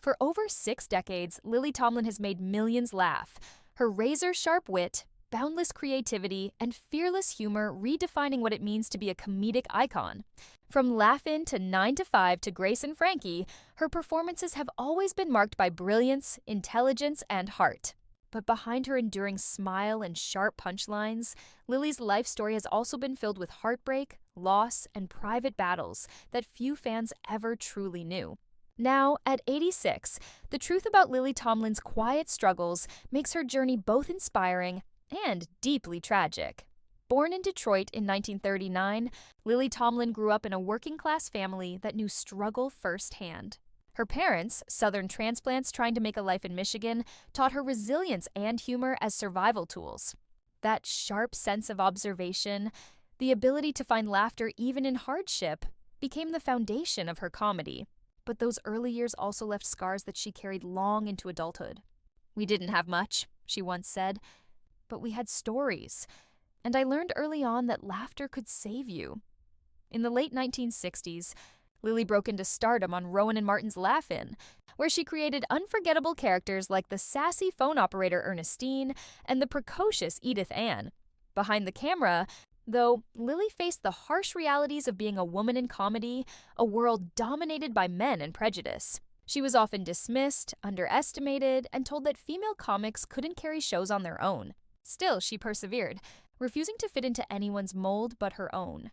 For over 6 decades, Lily Tomlin has made millions laugh. Her razor-sharp wit, boundless creativity, and fearless humor redefining what it means to be a comedic icon. From Laugh-In to 9 to 5 to Grace and Frankie, her performances have always been marked by brilliance, intelligence, and heart. But behind her enduring smile and sharp punchlines, Lily's life story has also been filled with heartbreak, loss, and private battles that few fans ever truly knew. Now, at 86, the truth about Lily Tomlin's quiet struggles makes her journey both inspiring and deeply tragic. Born in Detroit in 1939, Lily Tomlin grew up in a working-class family that knew struggle firsthand. Her parents, Southern transplants trying to make a life in Michigan, taught her resilience and humor as survival tools. That sharp sense of observation, the ability to find laughter even in hardship, became the foundation of her comedy. But those early years also left scars that she carried long into adulthood. "We didn't have much," she once said, "but we had stories. And I learned early on that laughter could save you." In the late 1960s, Lily broke into stardom on Rowan and Martin's Laugh-In, where she created unforgettable characters like the sassy phone operator Ernestine and the precocious Edith Ann. Behind the camera, though, Lily faced the harsh realities of being a woman in comedy, a world dominated by men and prejudice. She was often dismissed, underestimated, and told that female comics couldn't carry shows on their own. Still, she persevered, refusing to fit into anyone's mold but her own.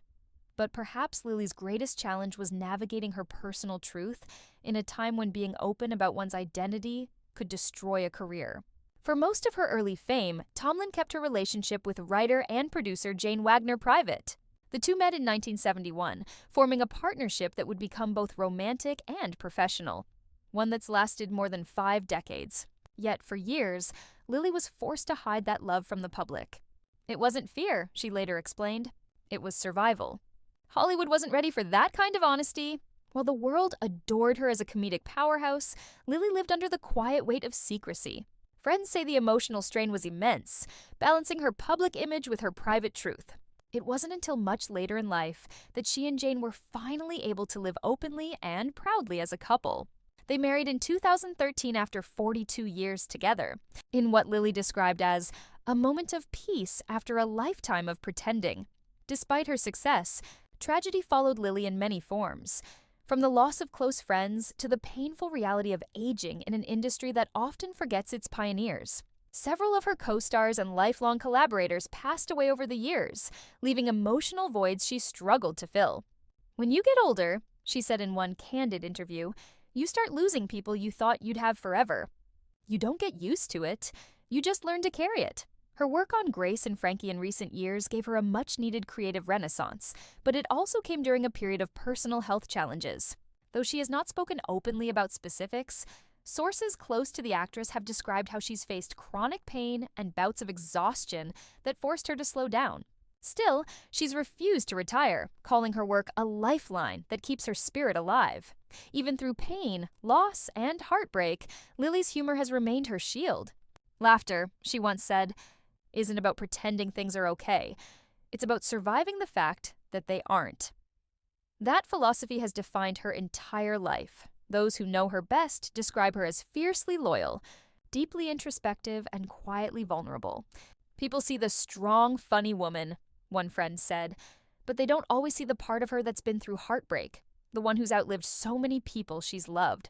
But perhaps Lily's greatest challenge was navigating her personal truth in a time when being open about one's identity could destroy a career. For most of her early fame, Tomlin kept her relationship with writer and producer Jane Wagner private. The two met in 1971, forming a partnership that would become both romantic and professional, one that's lasted more than 5 decades. Yet, for years, Lily was forced to hide that love from the public. "It wasn't fear," she later explained. "It was survival." Hollywood wasn't ready for that kind of honesty. While the world adored her as a comedic powerhouse, Lily lived under the quiet weight of secrecy. Friends say the emotional strain was immense, balancing her public image with her private truth. It wasn't until much later in life that she and Jane were finally able to live openly and proudly as a couple. They married in 2013 after 42 years together, in what Lily described as a moment of peace after a lifetime of pretending. Despite her success, tragedy followed Lily in many forms, from the loss of close friends to the painful reality of aging in an industry that often forgets its pioneers. Several of her co-stars and lifelong collaborators passed away over the years, leaving emotional voids she struggled to fill. "When you get older," she said in one candid interview, "you start losing people you thought you'd have forever. You don't get used to it, you just learn to carry it." Her work on Grace and Frankie in recent years gave her a much-needed creative renaissance, but it also came during a period of personal health challenges. Though she has not spoken openly about specifics, sources close to the actress have described how she's faced chronic pain and bouts of exhaustion that forced her to slow down. Still, she's refused to retire, calling her work a lifeline that keeps her spirit alive. Even through pain, loss, and heartbreak, Lily's humor has remained her shield. "Laughter," she once said, "isn't about pretending things are okay. It's about surviving the fact that they aren't." That philosophy has defined her entire life. Those who know her best describe her as fiercely loyal, deeply introspective, and quietly vulnerable. "People see the strong, funny woman," one friend said, "but they don't always see the part of her that's been through heartbreak, the one who's outlived so many people she's loved."